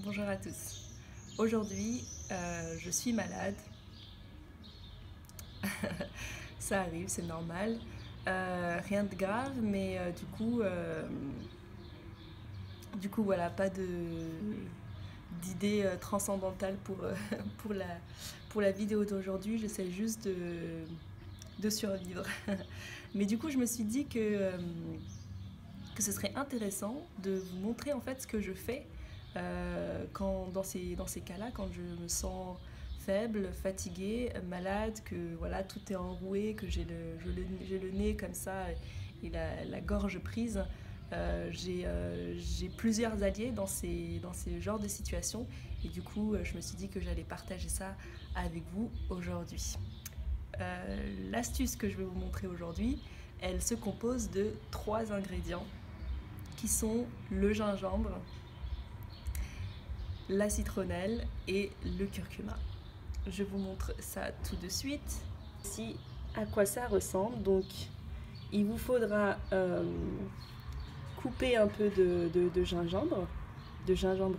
Bonjour à tous. Aujourd'hui, je suis malade. Ça arrive, c'est normal. Rien de grave, mais du coup, voilà, pas d'idée transcendantale pour pour la vidéo d'aujourd'hui. J'essaie juste de survivre. Mais du coup, je me suis dit que ce serait intéressant de vous montrer en fait ce que je fais dans ces cas-là, quand je me sens faible, fatiguée, malade, que voilà, tout est enroué, que j'ai le nez comme ça et la gorge prise. J'ai plusieurs alliés dans ces genres de situations et du coup je me suis dit que j'allais partager ça avec vous aujourd'hui. L'astuce que je vais vous montrer aujourd'hui, elle se compose de 3 ingrédients qui sont le gingembre, la citronnelle et le curcuma. Je vous montre ça tout de suite. Voici à quoi ça ressemble. Donc, il vous faudra couper un peu de gingembre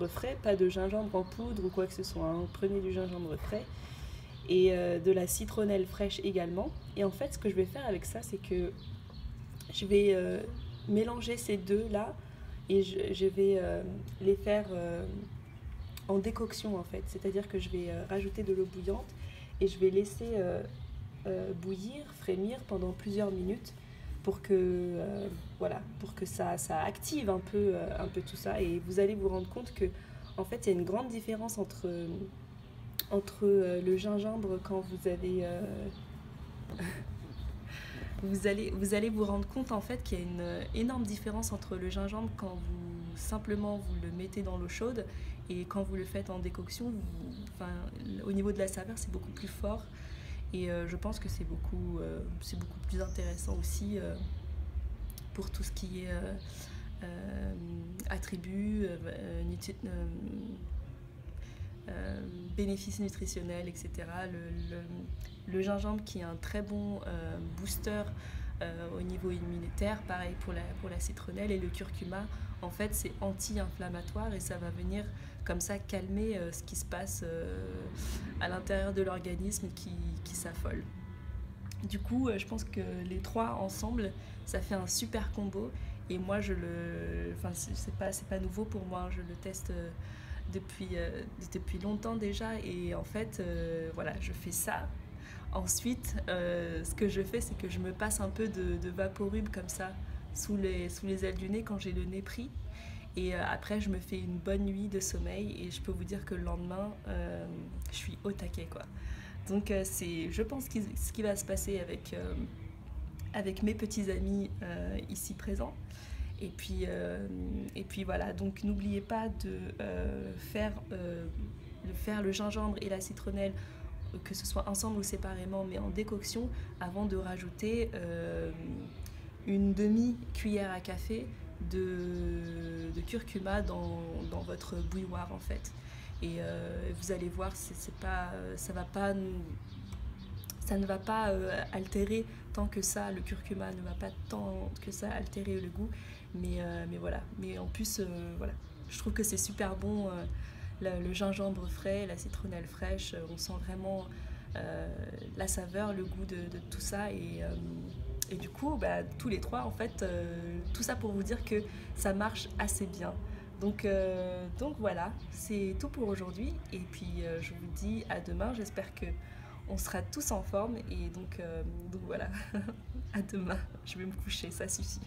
frais, pas de gingembre en poudre ou quoi que ce soit. Hein. Prenez du gingembre frais et de la citronnelle fraîche également. Et en fait, ce que je vais faire avec ça, c'est que je vais mélanger ces deux là et je vais les faire en décoction en fait, c'est-à-dire que je vais rajouter de l'eau bouillante et je vais laisser bouillir, frémir pendant plusieurs minutes pour que voilà, pour que ça active un peu tout ça. Et vous allez vous rendre compte que en fait il y a une grande différence entre le gingembre quand vous avez vous allez vous rendre compte en fait qu'il y a une énorme différence entre le gingembre quand vous le mettez dans l'eau chaude et quand vous le faites en décoction. Au niveau de la saveur, c'est beaucoup plus fort et je pense que c'est beaucoup plus intéressant aussi pour tout ce qui est attributs, bénéfices nutritionnels, etc. Le gingembre qui est un très bon booster au niveau immunitaire, pareil pour la citronnelle, et le curcuma, en fait c'est anti-inflammatoire et ça va venir comme ça calmer ce qui se passe à l'intérieur de l'organisme qui s'affole. Du coup, je pense que les trois ensemble, ça fait un super combo. Et moi, c'est pas nouveau pour moi. Je le teste depuis longtemps déjà. Et en fait, voilà, je fais ça. Ensuite, ce que je fais, c'est que je me passe un peu de Vaporub comme ça sous les ailes du nez quand j'ai le nez pris. Et après, je me fais une bonne nuit de sommeil. Et je peux vous dire que le lendemain, je suis au taquet, quoi. Donc c'est, je pense, ce qui va se passer avec mes petits amis ici présents. Et puis voilà, donc n'oubliez pas de faire le gingembre et la citronnelle, que ce soit ensemble ou séparément, mais en décoction, avant de rajouter une demi-cuillère à café de curcuma dans votre bouilloire en fait. Et vous allez voir, ça ne va pas altérer tant que ça, le curcuma ne va pas tant que ça altérer le goût, mais voilà. Mais en plus, voilà, je trouve que c'est super bon, le gingembre frais, la citronnelle fraîche, on sent vraiment la saveur, le goût de tout ça, et du coup, bah, tous les trois, en fait, tout ça pour vous dire que ça marche assez bien. Donc voilà, c'est tout pour aujourd'hui. Et puis je vous dis à demain. J'espère que on sera tous en forme. Et donc voilà, à demain. Je vais me coucher, ça suffit.